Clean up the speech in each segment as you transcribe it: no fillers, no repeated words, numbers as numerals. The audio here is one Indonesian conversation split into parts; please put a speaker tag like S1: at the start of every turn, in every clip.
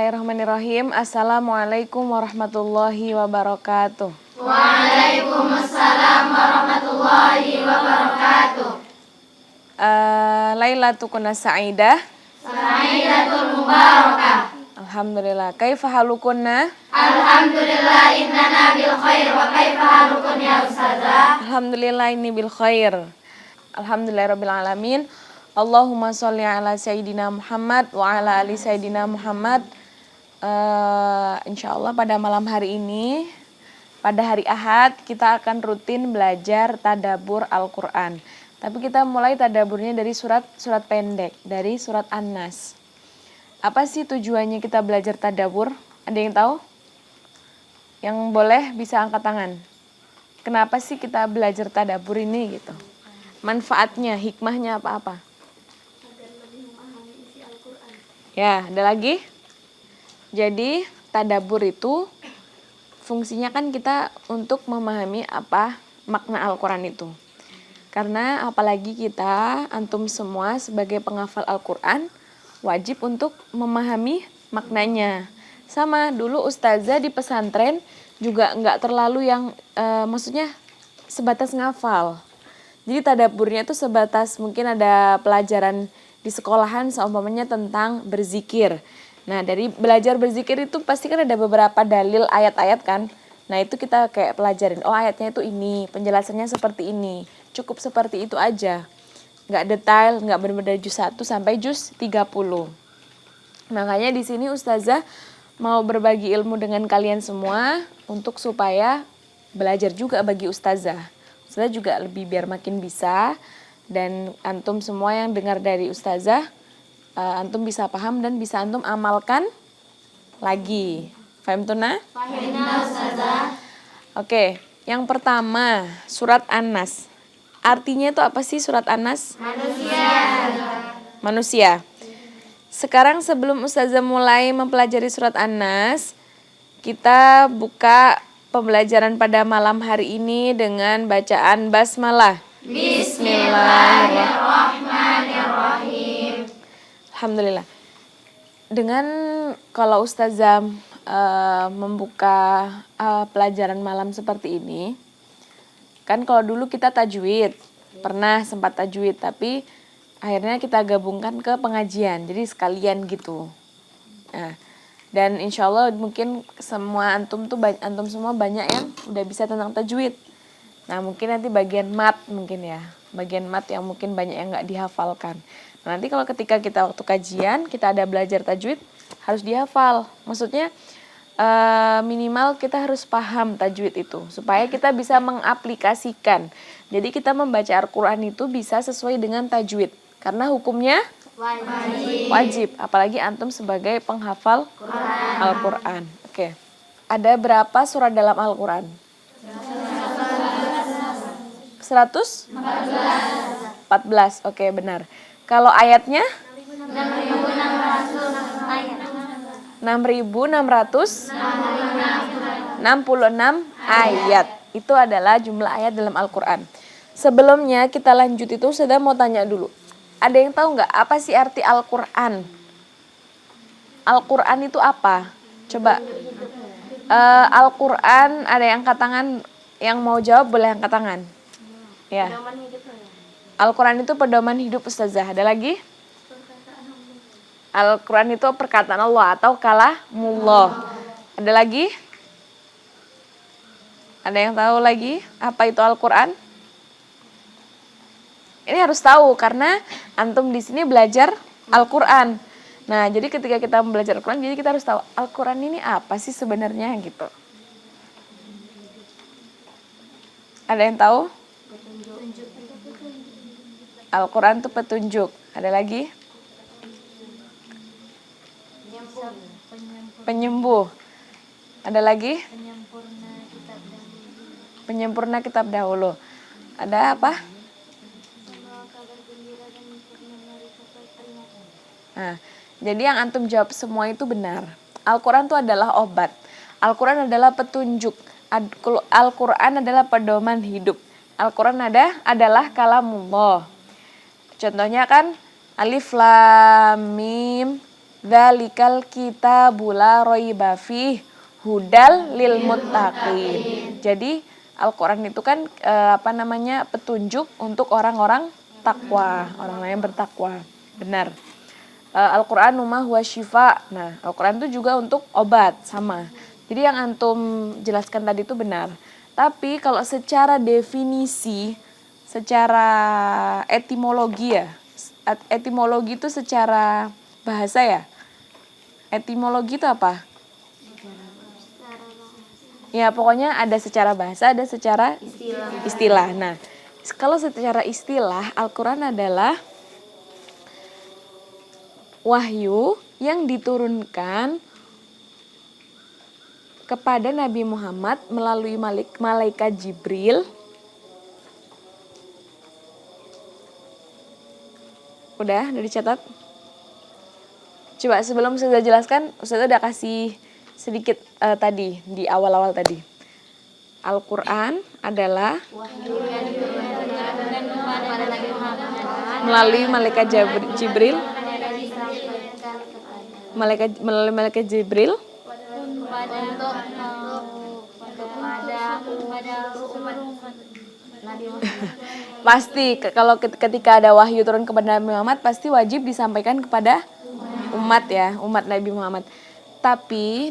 S1: Bismillahirrahmanirrahim. Assalamualaikum warahmatullahi wabarakatuh.
S2: Waalaikumsalam warahmatullahi wabarakatuh.
S1: Lailatukunna sa'idah.
S2: Sa'idatul mubarakah.
S1: Alhamdulillah. Kaifa halukunna?
S2: Alhamdulillah innana bil khair wa kaifa halukun ya ustazah?
S1: Alhamdulillah ini bil khair. Alhamdulillahirabbil alamin. Allahumma sholli ala sayyidina Muhammad wa ala ali sayyidina Muhammad. Insyaallah pada malam hari ini, pada hari Ahad, kita akan rutin belajar tadabbur Al-Qur'an. Tapi kita mulai tadaburnya dari surat pendek, dari surat An-Nas. Apa sih tujuannya kita belajar tadabbur? Ada yang tahu? Yang boleh bisa angkat tangan. Kenapa sih kita belajar tadabbur ini gitu? Manfaatnya, hikmahnya apa-apa?
S2: Agar lebih memahami isi Al-Qur'an.
S1: Ya, ada lagi? Jadi, tadabbur itu fungsinya kan kita untuk memahami apa makna Al-Qur'an itu. Karena apalagi kita, antum semua sebagai penghafal Al-Qur'an, wajib untuk memahami maknanya. Sama, dulu ustazah di pesantren juga nggak terlalu yang, maksudnya sebatas ngafal. Jadi tadabburnya itu sebatas mungkin ada pelajaran di sekolahan seumpamanya tentang berzikir. Nah, dari belajar berzikir itu pasti kan ada beberapa dalil ayat-ayat kan. Nah, itu kita kayak pelajarin. Oh, ayatnya itu ini, penjelasannya seperti ini. Cukup seperti itu aja. Nggak detail, nggak benar-benar juz 1 sampai juz 30. Makanya di sini ustazah mau berbagi ilmu dengan kalian semua untuk supaya belajar juga bagi ustazah. Ustazah juga lebih biar makin bisa, dan antum semua yang dengar dari ustazah, antum bisa paham dan bisa antum amalkan lagi. Faham tuna?
S2: Fahimna ustazah.
S1: Oke, yang pertama surat An-Nas. Artinya itu apa sih surat An-Nas? Manusia. Sekarang sebelum ustazah mulai mempelajari surat An-Nas, kita buka pembelajaran pada malam hari ini dengan bacaan basmalah.
S2: Bismillahirrahmanirrahim.
S1: Alhamdulillah. Dengan kalau ustazah membuka pelajaran malam seperti ini, kan kalau dulu kita tajwid, pernah sempat tajwid, tapi akhirnya kita gabungkan ke pengajian, jadi sekalian gitu. Nah, dan insya Allah mungkin semua antum semua banyak yang udah bisa tentang tajwid. Nah, mungkin nanti bagian mat mungkin ya, bagian mat yang mungkin banyak yang nggak dihafalkan. Nah, nanti kalau ketika kita waktu kajian kita ada belajar tajwid harus dihafal. Maksudnya minimal kita harus paham tajwid itu supaya kita bisa mengaplikasikan. Jadi kita membaca Al-Qur'an itu bisa sesuai dengan tajwid karena hukumnya wajib, apalagi antum sebagai penghafal Al-Qur'an. Oke. Ada berapa surat dalam Al-Qur'an? 114. Oke, benar. Kalau ayatnya? 6.666 ayat. Itu adalah jumlah ayat dalam Al-Qur'an. Sebelumnya kita lanjut itu, saya mau tanya dulu. Ada yang tahu nggak apa sih arti Al-Qur'an? Al-Qur'an itu apa? Coba. Al-Qur'an, ada yang angkat tangan, yang mau jawab boleh angkat tangan. Ya. Al-Qur'an itu pedoman hidup ustazah. Ada lagi? Al-Qur'an itu perkataan Allah atau kalamullah. Ada lagi? Ada yang tahu lagi apa itu Al-Qur'an? Ini harus tahu karena antum di sini belajar Al-Qur'an. Nah, jadi ketika kita belajar Al-Qur'an, jadi kita harus tahu Al-Qur'an ini apa sih sebenarnya gitu. Ada yang tahu? Al-Qur'an itu petunjuk. Ada lagi? Penyembuh. Ada lagi? Penyempurna kitab dahulu. Ada apa? Nah, jadi yang antum jawab semua itu benar. Al-Qur'an itu adalah obat. Al-Qur'an adalah petunjuk. Al-Qur'an adalah pedoman hidup. Al-Qur'an adalah kalamullah. Contohnya kan alif lam mim Dzalikal kitabul la raiba fih hudal lil muttaqin. Jadi Al-Qur'an itu kan petunjuk untuk orang-orang takwa, orang-orang yang bertakwa. Benar. Al-Qur'an ma huwa syifa. Nah, Al-Qur'an itu juga untuk obat, sama. Jadi yang antum jelaskan tadi itu benar. Tapi kalau secara definisi, secara etimologi ya. Etimologi itu secara bahasa ya. Etimologi itu apa? Ya, pokoknya ada secara bahasa, ada secara istilah. Nah, kalau secara istilah, Al-Qur'an adalah wahyu yang diturunkan kepada Nabi Muhammad melalui malaikat Jibril. Udah dicatat? Coba sebelum saya jelaskan, Ustazah udah kasih sedikit tadi, di awal-awal tadi. Al-Quran adalah melalui malaikat Jibril. Melalui malaikat Jibril pasti kalau ketika ada wahyu turun kepada Nabi Muhammad pasti wajib disampaikan kepada umat ya, umat Nabi Muhammad. Tapi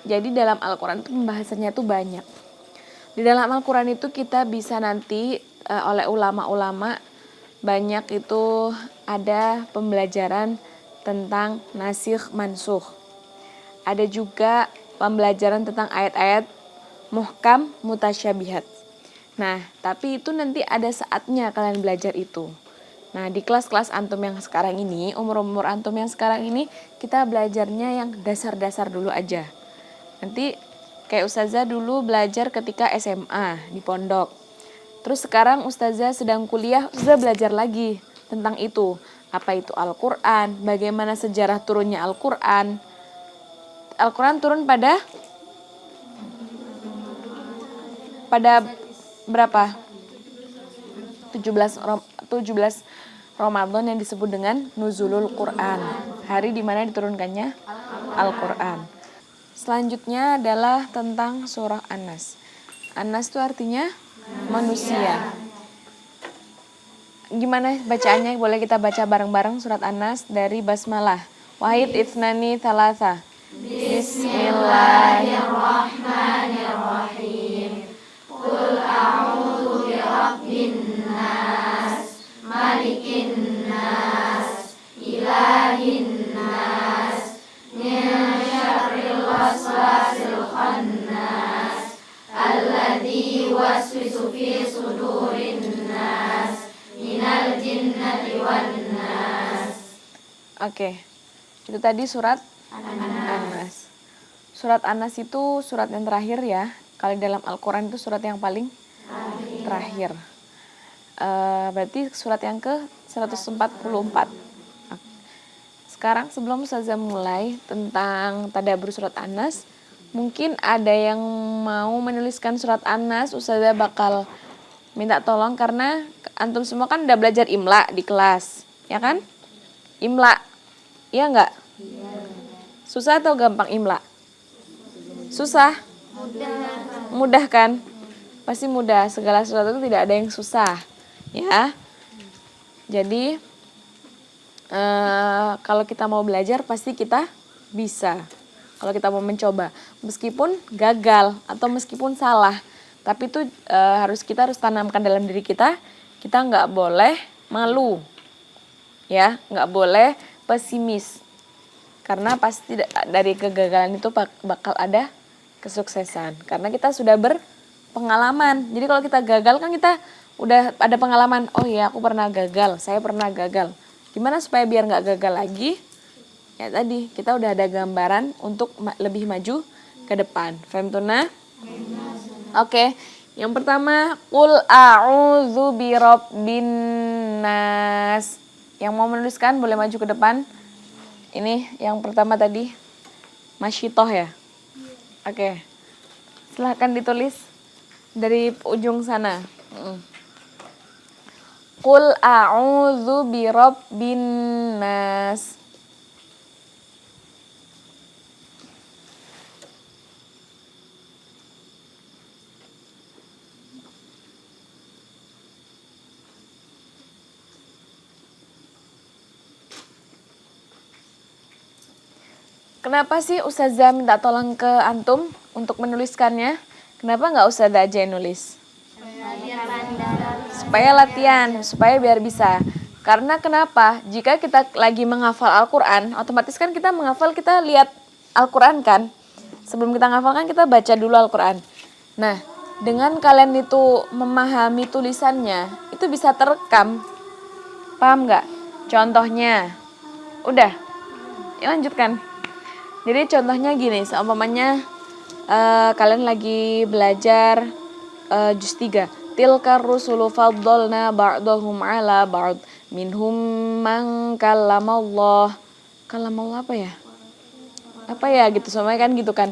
S1: jadi dalam Al-Quran itu pembahasannya tuh banyak. Di dalam Al-Quran itu kita bisa nanti oleh ulama-ulama banyak itu ada pembelajaran tentang nasikh mansukh. Ada juga pembelajaran tentang ayat-ayat muhkam mutasyabihat. Nah, tapi itu nanti ada saatnya kalian belajar itu. Nah, di kelas-kelas antum yang sekarang ini, umur-umur antum yang sekarang ini, kita belajarnya yang dasar-dasar dulu aja. Nanti kayak Ustazah dulu belajar ketika SMA di pondok. Terus sekarang Ustazah sedang kuliah, Ustazah belajar lagi tentang itu. Apa itu Al-Quran, bagaimana sejarah turunnya Al-Quran. Al-Quran turun pada berapa? 17 Ramadan yang disebut dengan Nuzulul Quran. Hari di mana diturunkannya Al-Quran. Selanjutnya adalah tentang surah An-Nas. An-Nas itu artinya manusia. Gimana bacaannya? Boleh kita baca bareng-bareng surat An-Nas dari basmalah. Wahid itsnani thalatha. Bismillahirrahmanirrahim. Qul a'udzu birabbin nas, malikin nas, ilahin nas, min syarril waswasil khannas, alladzi yuwaswisu fi sudurin nas, minal jinnati wan nas. Oke. Itu tadi surat An-Nas. Surat An-Nas itu surat yang terakhir ya. Kalau dalam Al-Quran itu surat yang paling terakhir. Berarti surat yang ke 144. Sekarang sebelum Ustazah mulai tentang tadabbur surat An-Nas, mungkin ada yang mau menuliskan surat An-Nas. Ustazah bakal minta tolong karena antum semua kan udah belajar imla di kelas, ya kan? Imla, iya nggak? Susah atau gampang imla? Susah? Mudah kan? Pasti mudah. Segala sesuatu itu tidak ada yang susah, ya. Jadi kalau kita mau belajar pasti kita bisa. Kalau kita mau mencoba, meskipun gagal atau meskipun salah, tapi itu kita harus tanamkan dalam diri kita. Kita nggak boleh malu, ya, nggak boleh pesimis. Karena pasti dari kegagalan itu bakal ada kesuksesan. Karena kita sudah berpengalaman. Jadi kalau kita gagal kan kita udah ada pengalaman. Oh iya, aku pernah gagal, saya pernah gagal. Gimana supaya biar nggak gagal lagi? Ya tadi, kita udah ada gambaran untuk lebih maju ke depan. Faham tuna? Oke. Yang pertama, qul a'udzu birabbin nas. Yang mau menuliskan boleh maju ke depan. Ini yang pertama tadi, masyitoh ya. Oke. Silahkan ditulis dari ujung sana. Qul a'udzu birabbin nas. Kenapa sih Ustazah minta tolong ke antum untuk menuliskannya? Kenapa nggak Ustazah aja yang nulis? Supaya latihan, supaya biar bisa. Karena kenapa? Jika kita lagi menghafal Al-Quran, otomatis kan kita menghafal, kita lihat Al-Quran kan? Sebelum kita menghafal kan kita baca dulu Al-Quran. Nah, dengan kalian itu memahami tulisannya, itu bisa terekam. Paham nggak? Contohnya, udah, ya lanjutkan. Jadi contohnya gini, seumpamanya kalian lagi belajar juz 3. Tilka rusulu faddalna ba'dahum ala ba'd minhum man kallamallah. Kallamallah apa ya? Apa ya gitu, semuanya kan gitu kan.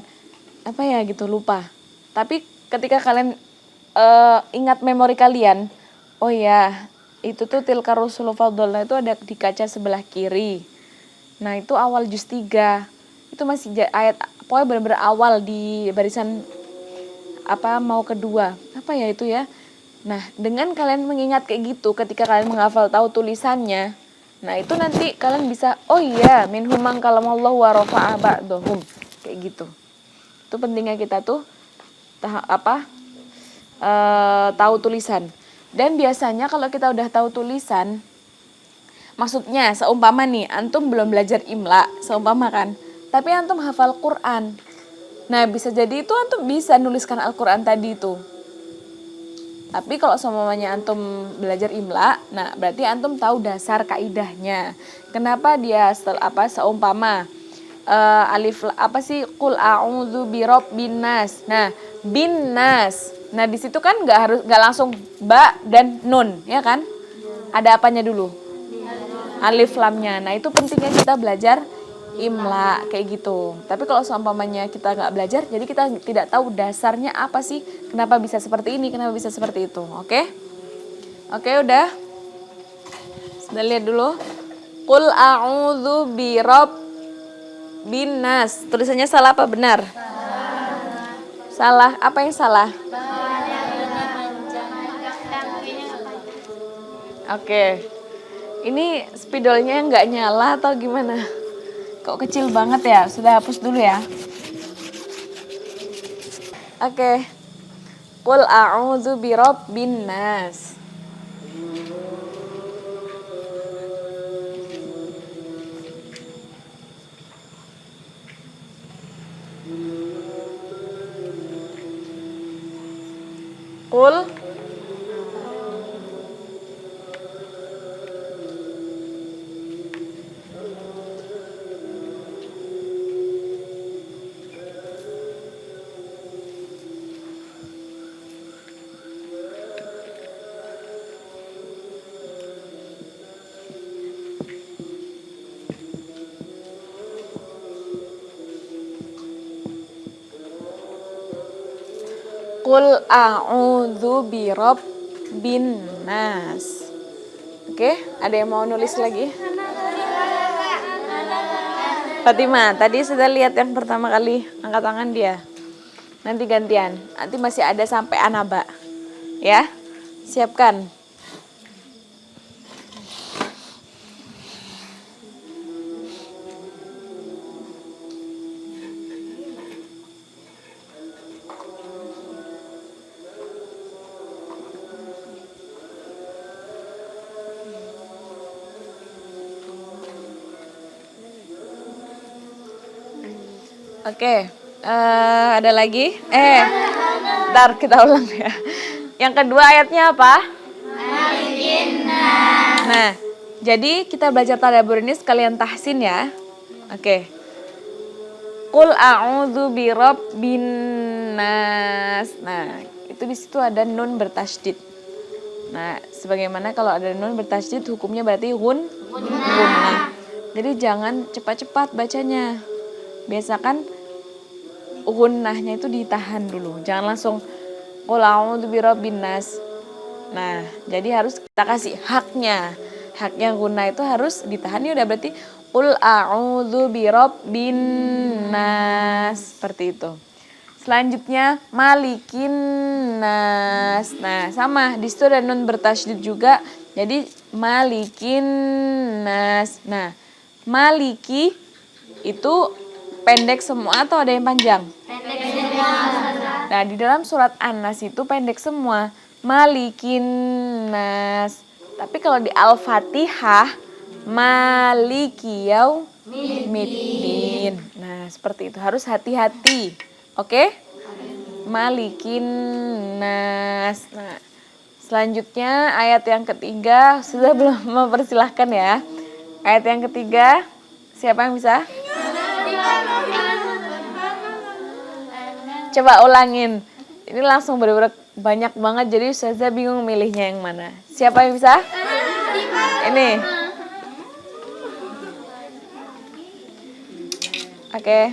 S1: Apa ya gitu, lupa. Tapi ketika kalian ingat memori kalian, oh ya, itu tuh tilka rusulu faddalna itu ada di kaca sebelah kiri. Nah, itu awal juz 3. Itu masih ayat, pokoknya benar-benar awal di barisan mau kedua. Apa ya itu ya? Nah, dengan kalian mengingat kayak gitu, ketika kalian menghafal tahu tulisannya, nah itu nanti kalian bisa, oh iya, minhum man kalamallahu wa rafa'a ba'dahum. Kayak gitu. Itu pentingnya kita tuh tahu tulisan. Dan biasanya kalau kita udah tahu tulisan, maksudnya seumpama nih, antum belum belajar imla, seumpama kan, tapi antum hafal Quran. Nah, bisa jadi itu antum bisa nuliskan Al-Quran tadi itu. Tapi kalau seumpamanya antum belajar imla, nah berarti antum tahu dasar kaidahnya. Kenapa dia seumpama alif qul a'udzu birabbin nas. Nah, bin nas. Nah, di situ kan enggak langsung ba dan nun, ya kan? Ada apanya dulu? Alif lamnya. Nah, itu pentingnya kita belajar imla kayak gitu. Tapi kalau seumpamanya kita nggak belajar, jadi kita tidak tahu dasarnya apa sih, kenapa bisa seperti ini, kenapa bisa seperti itu. Oke, udah. Sudah lihat dulu. Qul a'udzu birabbin nas. Tulisannya salah apa benar? Salah. Apa yang salah? Oke. Ini spidolnya nggak nyala atau gimana? Kok kecil banget ya? Sudah hapus dulu ya. Oke. Qul a'udzu birabbin nas. Qul Qul a'udzu birabbin nas. Oke, ada yang mau nulis lagi? Fatima, tadi sudah lihat yang pertama kali angkat tangan dia. Nanti gantian. Nanti masih ada sampai anaba. Ya? Siapkan. Oke, ada lagi? Ntar kita ulang ya. Yang kedua ayatnya apa? Nah, jadi kita belajar tadabbur ini sekalian tahsin ya. Oke. Qul a'udzu birabbin nas. Nah, itu di situ ada nun bertasydid. Nah, sebagaimana kalau ada nun bertasydid hukumnya berarti gunnah. Jadi jangan cepat-cepat bacanya. Biasakan gunnahnya itu ditahan dulu. Jangan langsung qul a'udzu birabbin nas. Nah, jadi harus kita kasih haknya. Haknya gunnah itu harus ditahan. Ya udah berarti qul a'udzu birabbin nas. Seperti itu. Selanjutnya malikin nas. Nah, sama di situ ada nun bertasydid juga. Jadi malikin nas. Nah, maliki itu Pendek semua atau ada yang panjang?
S2: Pendek semua.
S1: Nah, di dalam surat An-Nas itu pendek semua. Malikin nas. Tapi kalau di Al-Fatihah, Maliki yaumiddin. Nah, seperti itu. Harus hati-hati. Oke? Malikin nas. Nah, selanjutnya ayat yang ketiga. Sudah belum mempersilahkan ya. Ayat yang ketiga. Siapa yang bisa? Coba ulangin. Ini langsung bener-bener banyak banget. Jadi Ustazah bingung milihnya yang mana. Siapa yang bisa? Ini. Oke.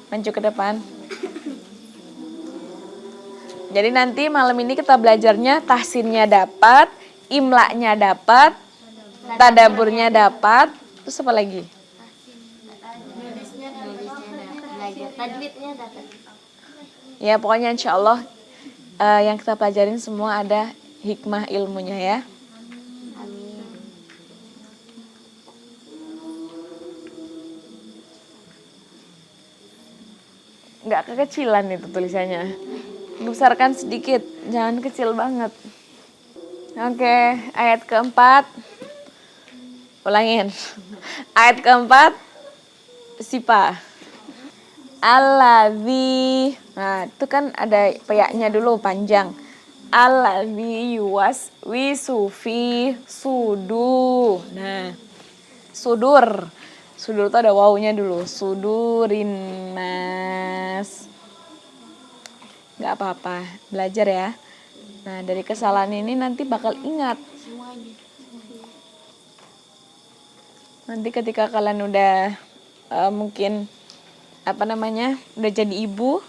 S1: Maju ke depan. Jadi nanti malam ini kita belajarnya tahsinnya dapat, imla'nya dapat, tadaburnya dapat, terus apa lagi?
S2: Tajwidnya dapat.
S1: Ya pokoknya insya Allah yang kita pelajarin semua ada hikmah ilmunya ya.
S2: Amin.
S1: Nggak kekecilan itu tulisannya. Dibesarkan sedikit, jangan kecil banget. Oke, ayat keempat. Ulangin. Ayat keempat, Sipa. Alladzi. Nah, itu kan ada peyaknya dulu panjang. Alladzi yuwaswisu fi sudur. Nah, sudur. Sudur itu ada wawunya dulu. Sudurinas. Nggak apa-apa, belajar ya. Nah, dari kesalahan ini nanti bakal ingat. Nanti ketika kalian udah mungkin udah jadi ibu,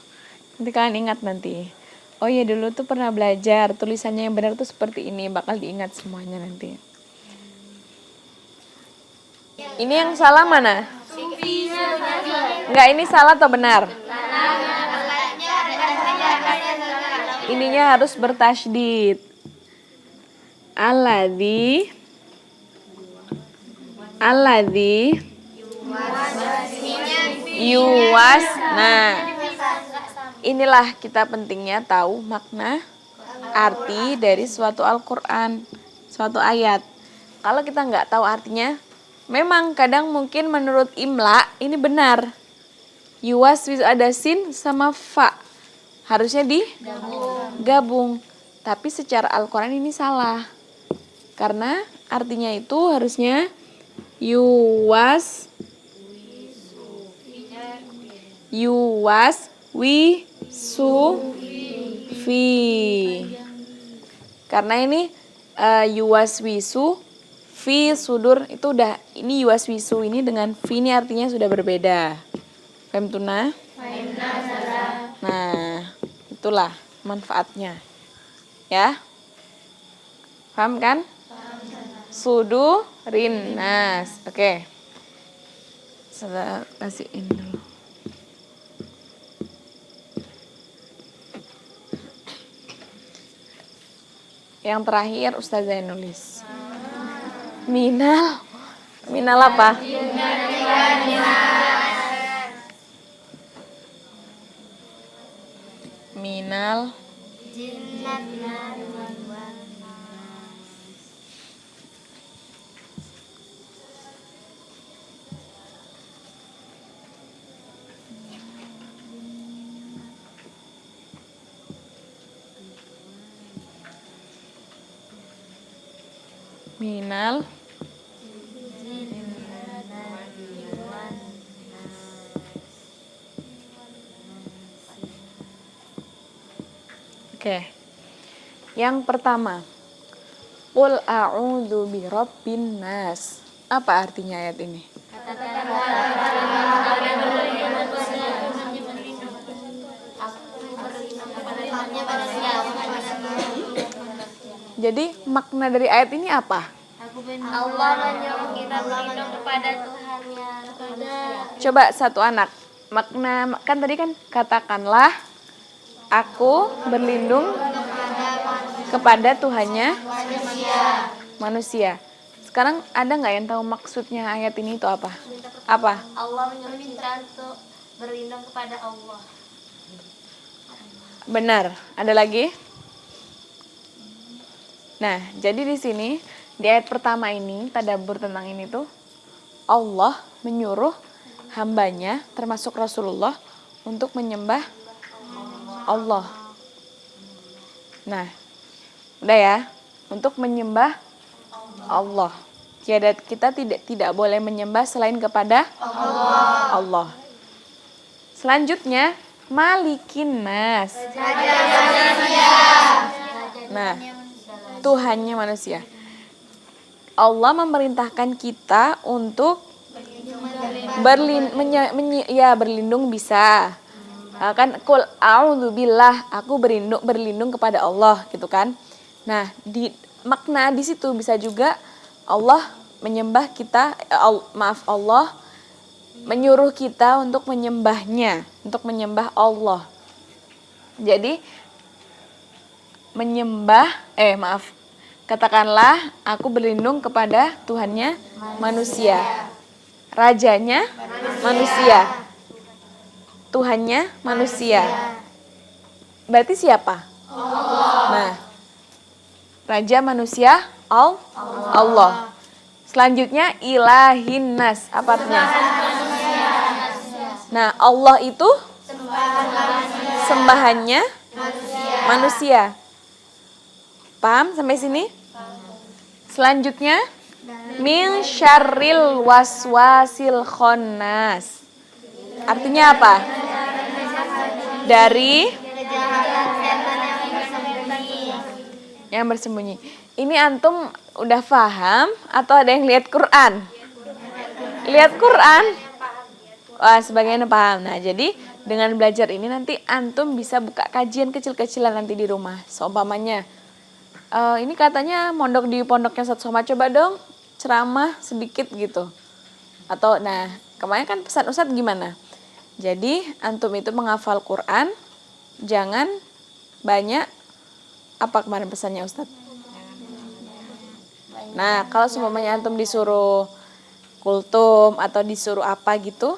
S1: nanti kalian ingat nanti. Oh iya dulu tuh pernah belajar, tulisannya yang benar tuh seperti ini, bakal diingat semuanya nanti. Ini yang salah mana? Enggak, ini salah atau benar? Ininya harus bertasydid. Alladzi yuwas. Nah, inilah kita pentingnya tahu makna arti dari suatu Al-Quran, suatu ayat. Kalau kita nggak tahu artinya, memang kadang mungkin menurut imla ini benar. Yuwas ada sin sama fa. Harusnya digabung. Tapi secara Al-Quran ini salah. Karena artinya itu harusnya yuwas wisu fi. Karena ini yuwas wisu fi sudur itu udah, ini yuwas wisu ini dengan fi ini artinya sudah berbeda. Paham tuna? Nah, itulah manfaatnya. Ya? Paham kan? Sudurinas. Oke. Saya kasihin dulu. Yang terakhir Ustazah nulis. Minal. Minal apa? Minal. Minal. Oke. Yang pertama, Qul a'udzu birabbin nas. Apa artinya ayat ini? Jadi makna dari ayat ini apa?
S2: Allah menyuruh kita berlindung kepada Tuhannya.
S1: Coba satu anak. Makna kan tadi kan katakanlah aku berlindung kepada Tuhannya manusia. Sekarang ada nggak yang tahu maksudnya ayat ini itu apa? Apa?
S2: Allah menyuruh kita untuk Berlindung kepada Allah.
S1: Benar. Ada lagi? Nah, jadi di sini di ayat pertama ini tadabbur tentang ini tuh Allah menyuruh hambanya termasuk Rasulullah untuk menyembah Allah. Nah, udah ya, untuk menyembah Allah. Kita tidak boleh menyembah selain kepada Allah. Selanjutnya, Malikin Nas. Nah, Tuhannya manusia. Allah memerintahkan kita untuk berlindung bisa. Kan kul a'udzubillah, aku berlindung kepada Allah gitu kan. Nah, makna di situ bisa juga Allah menyembah kita, Allah menyuruh kita untuk menyembahnya, untuk menyembah Allah. Jadi katakanlah aku berlindung kepada Tuhannya manusia. Rajanya manusia. Tuhannya manusia. Berarti siapa? Nah, Raja manusia Allah. Selanjutnya ilahin nas. Apa artinya? Nah, Allah itu sembahannya manusia. Paham sampai sini? Selanjutnya min syarril waswasil khannas. Artinya apa? Dari yang bersembunyi. Ini antum udah paham atau ada yang lihat Quran? Lihat Quran? Wah, sebagian paham. Nah, jadi dengan belajar ini nanti antum bisa buka kajian kecil-kecilan nanti di rumah. Seumpamanya, ini katanya mondok di pondoknya Ustadz Somad, coba dong ceramah sedikit gitu. Atau, nah kemarin kan pesan Ustadz gimana? Jadi antum itu menghafal Quran, jangan banyak, apa kemarin pesannya Ustadz? Nah, kalau seumpamanya antum disuruh kultum atau disuruh apa gitu,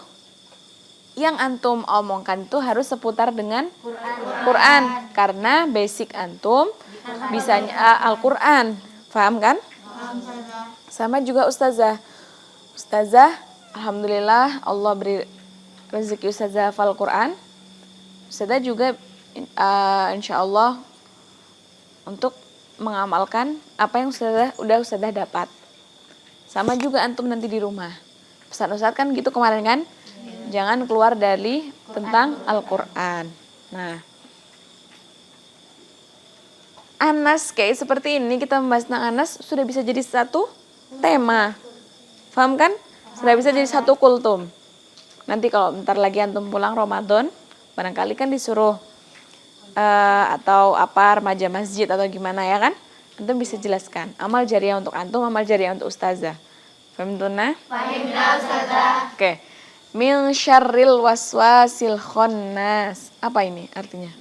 S1: yang antum omongkan itu harus seputar dengan Quran. Karena basic antum bisanya Al-Quran. Paham kan? Sama juga Ustazah. Ustazah, alhamdulillah Allah beri rezeki Ustazah hafal Quran. Ustazah juga insya Allah untuk mengamalkan apa yang Ustazah dapat. Sama juga antum nanti di rumah. Pesan Ustaz kan gitu kemarin kan? Jangan keluar dari tentang Al-Quran. Nah, Anas kayak seperti ini, kita membahas tentang Anas sudah bisa jadi satu tema. Paham kan? Sudah bisa jadi satu kultum. Nanti kalau bentar lagi antum pulang Ramadan, barangkali kan disuruh atau apa remaja masjid atau gimana ya kan? Antum bisa jelaskan. Amal jariah untuk antum, amal jariah untuk ustazah. Paham tunah?
S2: Fahimna Ustazah.
S1: Oke. Min syarril waswasil khannas. Apa ini artinya?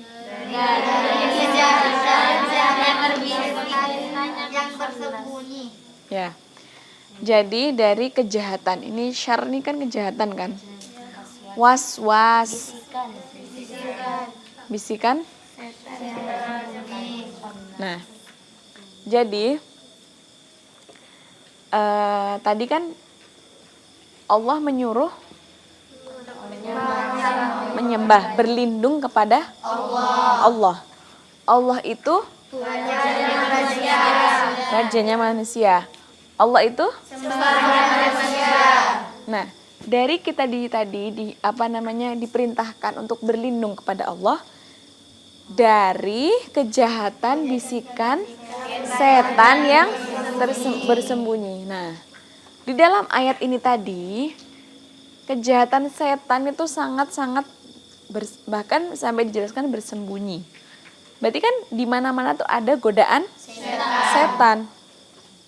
S2: Yang bersembunyi.
S1: Ya. Jadi dari kejahatan ini, syar ini kan kejahatan kan? Was-was. Bisikan. Nah, jadi tadi kan Allah menyuruh menyembah, berlindung kepada Allah. Allah itu rajanya manusia. Allah itu nah, dari kita diperintahkan untuk berlindung kepada Allah dari kejahatan bisikan setan yang bersembunyi. Nah, di dalam ayat ini tadi kejahatan setan itu sangat-sangat bahkan sampai dijelaskan bersembunyi. Berarti kan di mana-mana tuh ada godaan setan.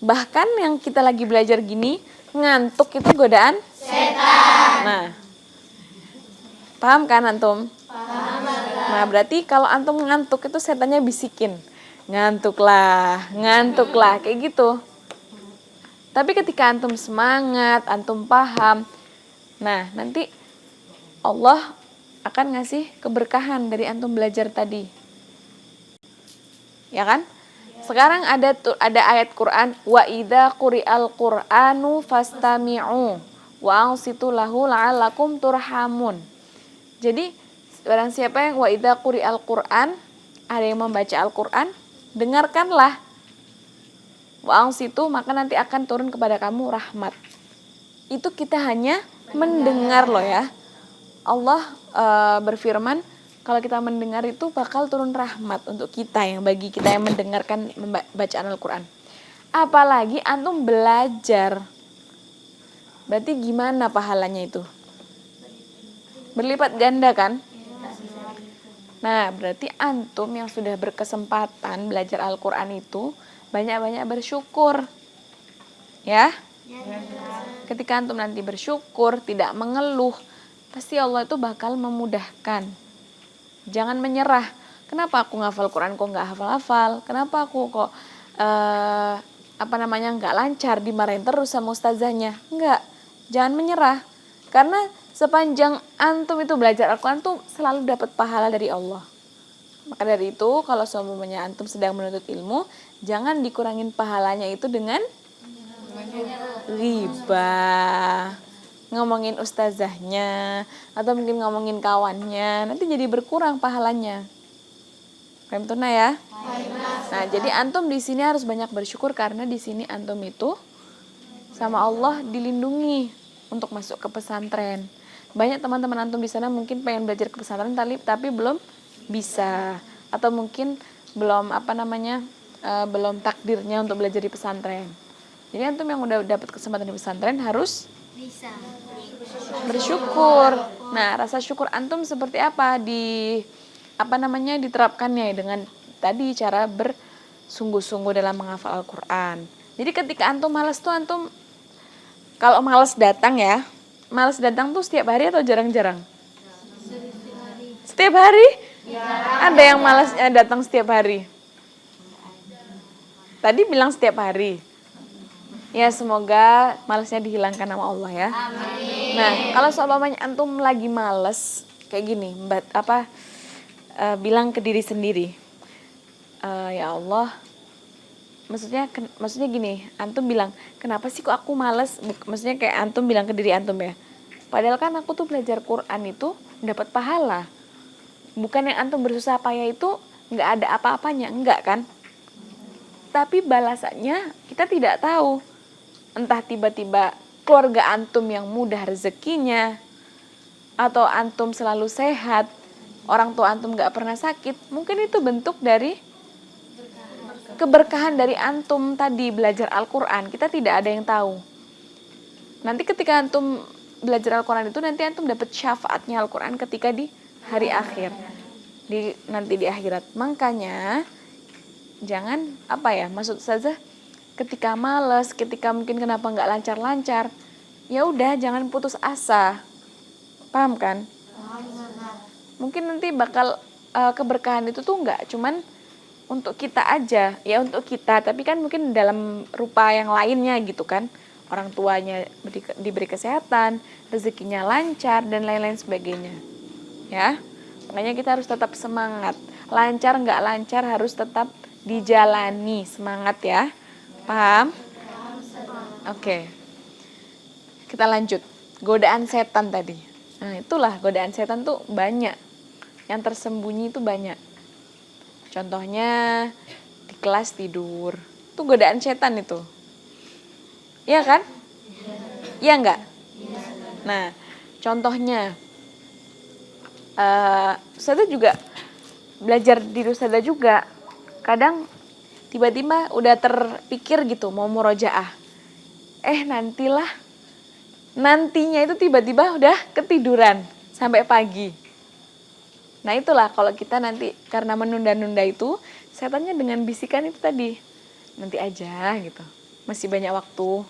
S1: Bahkan yang kita lagi belajar gini, ngantuk itu godaan setan. Nah, paham kan antum? Paham. Nah, berarti kalau antum ngantuk itu setannya bisikin, ngantuklah, kayak gitu. Tapi ketika antum semangat, antum paham, nah nanti Allah akan ngasih keberkahan dari antum belajar tadi. Ya kan? Sekarang ada ayat Quran, wa idza quri'al Qur'anu fastami'u wa ansitu lahu la'allakum turhamun. Jadi barang siapa yang wa idza quri'al Qur'an, ada yang membaca Al-Qur'an, dengarkanlah. Wa ansitu, maka nanti akan turun kepada kamu rahmat. Itu kita hanya mendengar loh ya. Allah berfirman, kalau kita mendengar itu bakal turun rahmat untuk kita, bagi kita yang mendengarkan bacaan Al-Quran. Apalagi antum belajar. Berarti gimana pahalanya itu? Berlipat ganda kan? Nah, berarti antum yang sudah berkesempatan belajar Al-Quran itu banyak-banyak bersyukur. Ya? Ketika antum nanti bersyukur, tidak mengeluh, pasti Allah itu bakal memudahkan. Jangan menyerah. Kenapa aku ngafal Quran kok nggak hafal-hafal? Kenapa aku kok nggak lancar, dimarahin terus sama ustazahnya? Enggak. Jangan menyerah. Karena sepanjang antum itu belajar Al-Quran tuh selalu dapat pahala dari Allah. Maka dari itu, kalau semuanya antum sedang menuntut ilmu, jangan dikurangin pahalanya itu dengan riba, ngomongin ustazahnya, atau mungkin ngomongin kawannya, nanti jadi berkurang pahalanya. Paham tuna ya? Nah, jadi antum di sini harus banyak bersyukur karena di sini antum itu sama Allah dilindungi untuk masuk ke pesantren. Banyak teman-teman antum di sana mungkin pengen belajar ke pesantren tapi belum bisa, atau mungkin belum belum takdirnya untuk belajar di pesantren. Jadi antum yang udah dapat kesempatan di pesantren harus bisa bersyukur. Nah, rasa syukur antum seperti apa diterapkannya dengan tadi cara bersungguh-sungguh dalam menghafal Al-Quran. Jadi ketika antum malas tuh kalau malas datang tuh setiap hari atau jarang-jarang? Setiap hari? Ada yang malasnya datang setiap hari? Tadi bilang setiap hari. Ya, semoga malasnya dihilangkan sama Allah ya. Amin. Nah, kalau seumpamanya antum lagi males kayak gini, bilang ke diri sendiri, ya Allah, maksudnya gini, antum bilang, kenapa sih kok aku males? Maksudnya kayak antum bilang ke diri antum ya, padahal kan aku tuh belajar Quran itu dapat pahala. Bukan yang antum bersusah payah itu nggak ada apa-apanya, enggak kan? Tapi balasannya kita tidak tahu. Entah tiba-tiba keluarga antum yang mudah rezekinya, atau antum selalu sehat, orang tua antum gak pernah sakit, mungkin itu bentuk dari keberkahan dari antum tadi belajar Al-Quran. Kita tidak ada yang tahu. Nanti ketika antum belajar Al-Quran itu, nanti antum dapat syafaatnya Al-Quran ketika di hari akhir, nanti di akhirat. Makanya jangan maksud saja ketika malas, ketika mungkin kenapa nggak lancar-lancar, ya udah jangan putus asa. Paham kan? Mungkin nanti bakal keberkahan itu tuh nggak cuman untuk kita aja, ya untuk kita, tapi kan mungkin dalam rupa yang lainnya gitu kan. Orang tuanya diberi kesehatan, rezekinya lancar dan lain-lain sebagainya. Ya, makanya kita harus tetap semangat. Lancar nggak lancar harus tetap dijalani, semangat ya. Paham? Oke. Kita lanjut. Godaan setan tadi. Nah, itulah godaan setan tuh banyak. Yang tersembunyi itu banyak. Contohnya di kelas tidur. Itu godaan setan itu. Iya kan? Iya enggak? Nah, contohnya Ustazah juga belajar di Ustazah juga. Kadang tiba-tiba udah terpikir gitu mau murojaah. Nantinya itu tiba-tiba udah ketiduran sampai pagi. Nah, itulah kalau kita nanti karena menunda-nunda itu, setannya dengan bisikan itu tadi. Nanti aja gitu. Masih banyak waktu.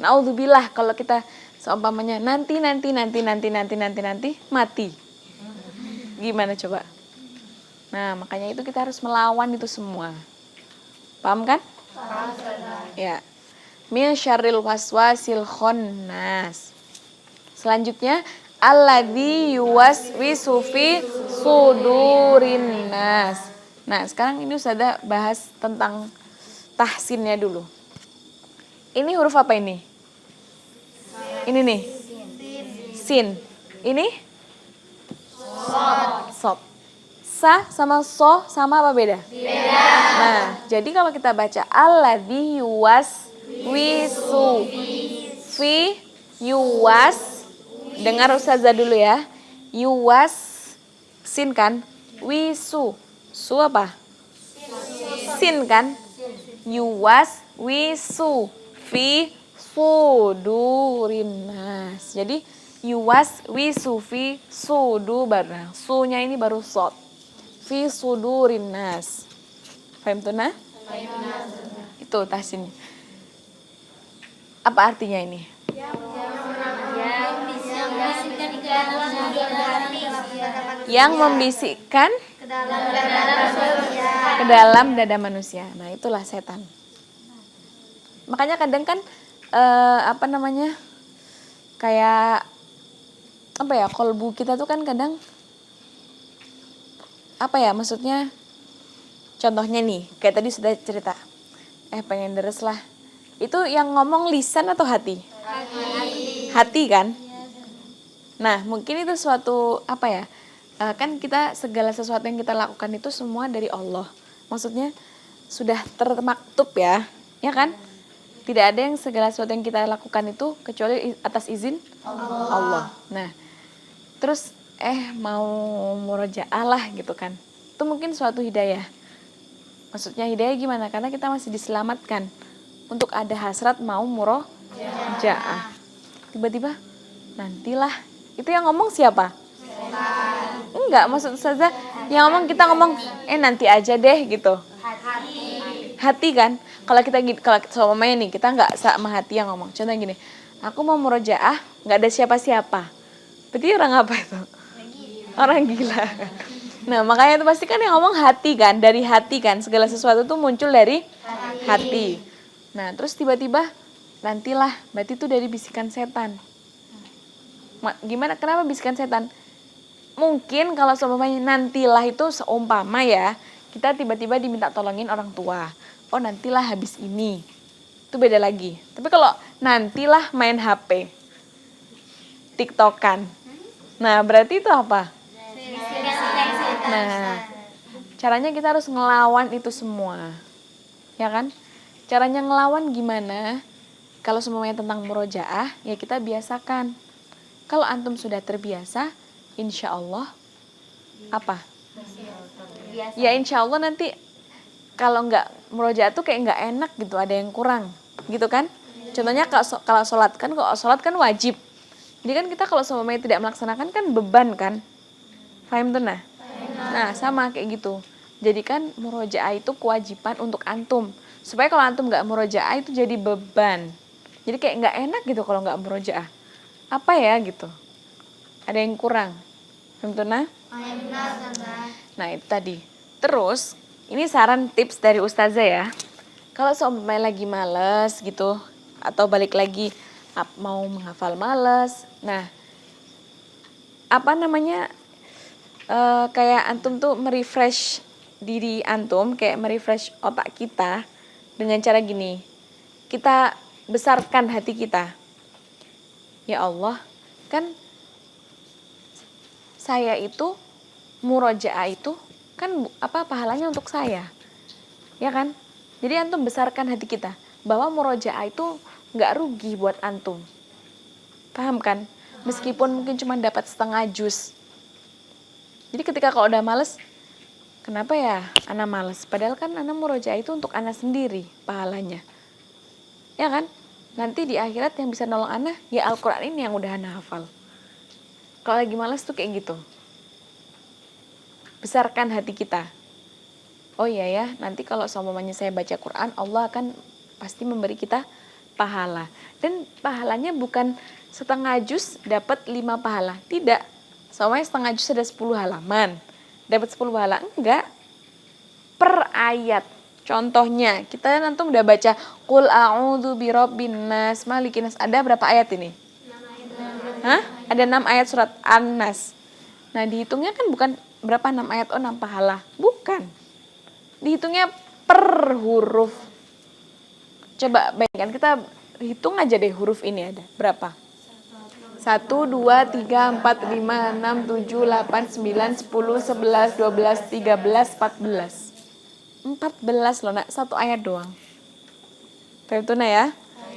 S1: Naudzubillah kalau kita seumpamanya nanti mati. Gimana coba? Nah, makanya itu kita harus melawan itu semua. Paham kan? Paham. Ya. Min syarril waswasil khannas. Selanjutnya, Alladzi yuwaswisu fi sudurin nas. Nah, sekarang ini Ustazah bahas tentang tahsinnya dulu. Ini huruf apa ini? Ini nih. Sin. Ini? Sod. Sa sama so sama apa beda? Beda. Nah, jadi kalau kita baca alladzi yuwaswisu fi yuwas, dengar Ustazah dulu ya. Yuwas sin kan? Wisu. Su apa? Sin kan? Yuwas wisu fi sudurin nas. Jadi yuwas wisu fi sudu baru. Su-nya ini baru sod. Fi sudurin nas. Paham tuh nah? Itu tahsinnya. Apa artinya ini? Yang membisikkan ke dalam dada manusia. Nah, itulah setan. Makanya kadang kan kayak apa ya, kolbu kita tuh kan kadang apa ya, maksudnya contohnya nih, kayak tadi sudah cerita. Pengen deres lah. Itu yang ngomong lisan atau hati? Hati kan? Nah, mungkin itu suatu apa ya? Kan kita segala sesuatu yang kita lakukan itu semua dari Allah. Maksudnya sudah termaktub ya kan? Tidak ada yang segala sesuatu yang kita lakukan itu kecuali atas izin Allah. Nah, terus mau murojaah lah gitu kan. Itu mungkin suatu hidayah. Maksudnya hidayah gimana? Karena kita masih diselamatkan untuk ada hasrat mau murojaah. Tiba-tiba nantilah. Itu yang ngomong siapa? Enggak, maksud Ustazah yang ngomong, kita ngomong nanti aja deh gitu. Hati kan? Kalau semuanya nih, kita enggak sama hati yang ngomong. Contoh gini, aku mau murojaah, enggak ada siapa-siapa. Berarti orang apa itu? Orang gila. Nah, makanya itu pasti kan yang ngomong hati kan, dari hati kan. Segala sesuatu tuh muncul dari hati. Nah, terus tiba-tiba nantilah, berarti itu dari bisikan setan. Gimana? Kenapa bisikan setan? Mungkin kalau seumpamanya nantilah itu seumpama ya, kita tiba-tiba diminta tolongin orang tua. Oh, nantilah habis ini. Itu beda lagi. Tapi kalau nantilah main HP, TikTokan. Nah, berarti itu apa? Nah, caranya kita harus ngelawan itu semua. Ya kan? Caranya ngelawan gimana? Kalau semuanya tentang murojaah, ya kita biasakan. Kalau antum sudah terbiasa, insya Allah apa? Ya insya Allah nanti kalau nggak murojaah tuh kayak nggak enak gitu, ada yang kurang, gitu kan? Contohnya kalau sholat kan wajib. Jadi kan kita kalau semuanya tidak melaksanakan kan beban kan? Faham tuh nah? Nah sama kayak gitu. Jadi kan murojaah itu kewajiban untuk antum. Supaya kalau antum nggak murojaah itu jadi beban. Jadi kayak nggak enak gitu kalau nggak murojaah. Apa ya gitu? Ada yang kurang. Faham tuh nah? Nah itu tadi. Terus ini saran tips dari Ustazah ya. Kalau seumpamanya lagi males gitu, atau balik lagi mau menghafal males. Nah, kayak antum tuh merefresh diri antum, kayak merefresh otak kita dengan cara gini. Kita besarkan hati kita. Ya Allah, kan saya itu murojaah itu kan pahalanya untuk saya. Ya kan? Jadi antum besarkan hati kita bahwa murojaah itu enggak rugi buat antum. Paham kan? Meskipun mungkin cuma dapat setengah juz. Jadi ketika kalau udah males, kenapa ya ana males? Padahal kan ana murojaah itu untuk ana sendiri pahalanya. Ya kan? Nanti di akhirat yang bisa nolong ana ya Al-Qur'an ini yang udah ana hafal. Kalau lagi males tuh kayak gitu. Besarkan hati kita. Oh iya ya, nanti kalau semuanya saya baca Quran, Allah akan pasti memberi kita pahala. Dan pahalanya bukan setengah juz dapat 5 pahala. Tidak. Semuanya setengah juz ada 10 halaman. Dapat 10 pahala. Enggak. Per ayat. Contohnya, kita nanti udah baca Qul a'udzu birabbin nas, malikin nas. Ada berapa ayat ini? Hah? Ada 6 ayat surat An-Nas. Nah, dihitungnya kan bukan berapa 6 ayat, 6 pahala. Bukan. Dihitungnya per huruf. Coba bayangkan, kita hitung aja deh huruf ini ada. Berapa? 1, 2, 3, 4, 5, 6, 7, 8, 9, 10, 11, 12, 13, 14. 14 loh nak, 1 ayat doang. Itu nah ya.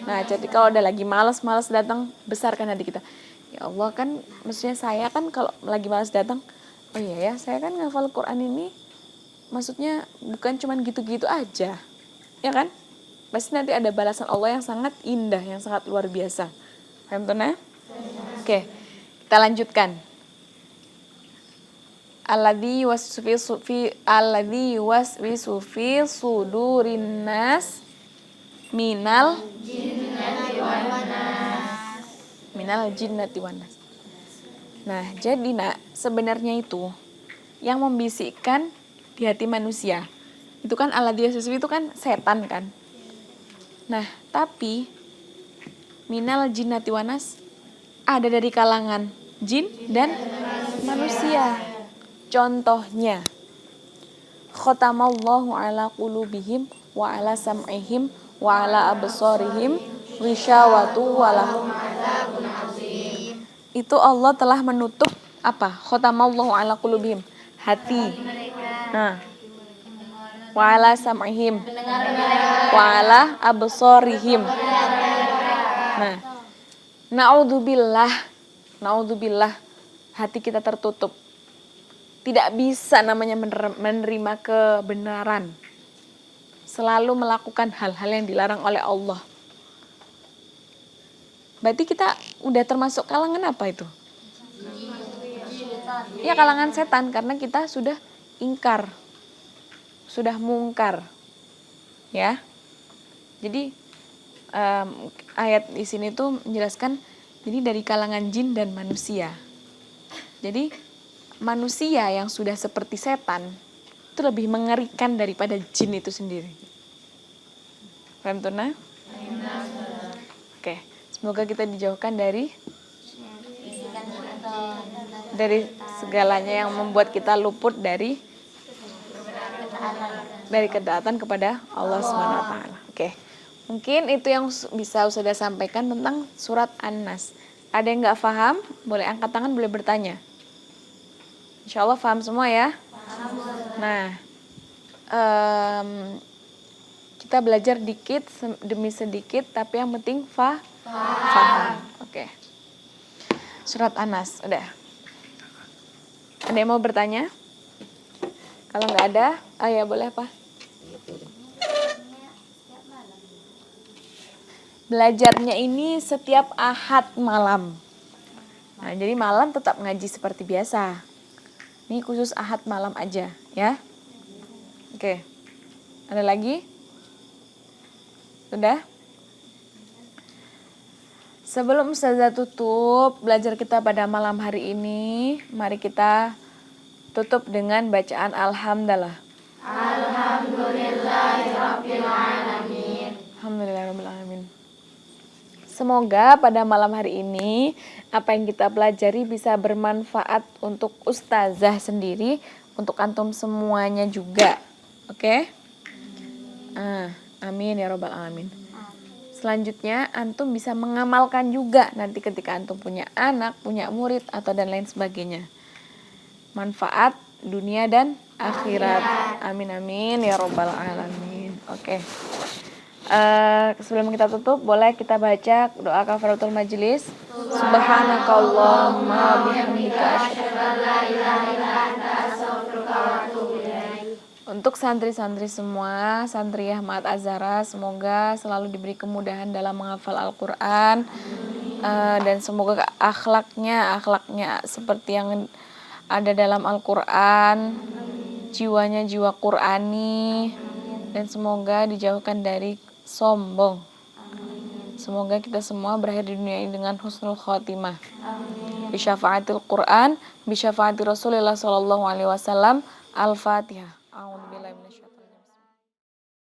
S1: Nah, jadi kalau udah lagi malas datang, besarkan hati kita. Ya Allah, kan maksudnya saya kan kalau lagi malas datang, oh iya ya, saya kan ngafal Quran ini maksudnya bukan cuman gitu-gitu aja. Ya kan? Pasti nanti ada balasan Allah yang sangat indah, yang sangat luar biasa. Paham tuh nah? Oke, kita lanjutkan. Alladzi waswisu fi sudurin nas minal jinnati wan nas. Nah, jadi nak, sebenarnya itu yang membisikkan di hati manusia. Itu kan alladzi waswisu itu kan setan kan. Nah, tapi minal jinnati wan nas ada dari kalangan jin dan manusia. Contohnya, khatamallahu ala qulubihim wa ala sam'ihim wa ala absarihim ghisyawatu wa lahum adzabun azim. Itu Allah telah menutup apa? Khatamallahu ala qulubihim, hati. Nah, wa ala sam'ihim wa ala absarihim. Nah, naudzubillah, hati kita tertutup. Tidak bisa namanya menerima kebenaran. Selalu melakukan hal-hal yang dilarang oleh Allah. Berarti kita udah termasuk kalangan apa itu? Ya, kalangan setan, karena kita sudah ingkar. Sudah mungkar. Ya. Jadi ayat di sini tuh menjelaskan jadi dari kalangan jin dan manusia. Jadi manusia yang sudah seperti setan itu lebih mengerikan daripada jin itu sendiri. Paham tuh nah? Oke, semoga kita dijauhkan dari segalanya yang membuat kita luput dari ketaatan kepada Allah Subhanahu wa taala. Oke. Mungkin itu yang bisa Ustazah sampaikan tentang surat An-Nas. Ada yang nggak paham? Boleh angkat tangan, boleh bertanya. Insya Allah paham semua ya? Nah, kita belajar dikit demi sedikit, tapi yang penting paham. Oke. Surat An-Nas, udah. Ada yang mau bertanya? Kalau nggak ada, ya boleh Pak. Belajarnya ini setiap Ahad malam. Nah, jadi malam tetap ngaji seperti biasa. Ini khusus Ahad malam aja, ya. Oke. Ada lagi? Sudah? Sebelum Ustazah tutup belajar kita pada malam hari ini, mari kita tutup dengan bacaan Alhamdulillah. Alhamdulillahirabbil alamin. Alhamdulillahirabbil alamin. Semoga pada malam hari ini apa yang kita pelajari bisa bermanfaat untuk Ustazah sendiri, untuk antum semuanya juga. Oke? Amin ya robbal alamin. Selanjutnya antum bisa mengamalkan juga nanti ketika antum punya anak, punya murid atau dan lain sebagainya. Manfaat dunia dan akhirat. Amin amin ya robbal alamin. Oke. Sebelum kita tutup, boleh kita baca doa kafaratul majelis. Subhanakallahumma bihamdika asyhadu an la ilaha illa anta astaghfiruka wa atubu ilaik. Untuk santri-santri semua, santri Ahmad Azhara, semoga selalu diberi kemudahan dalam menghafal Al-Quran. Dan semoga akhlaknya seperti yang ada dalam Al-Quran, jiwanya jiwa Qurani, dan semoga dijauhkan dari sombong. Semoga kita semua berakhir di dunia ini dengan husnul khotimah. Bi syafaatil Quran, bi syafaati Rasulullah sallallahu alaihi wasallam. Al-Fatihah.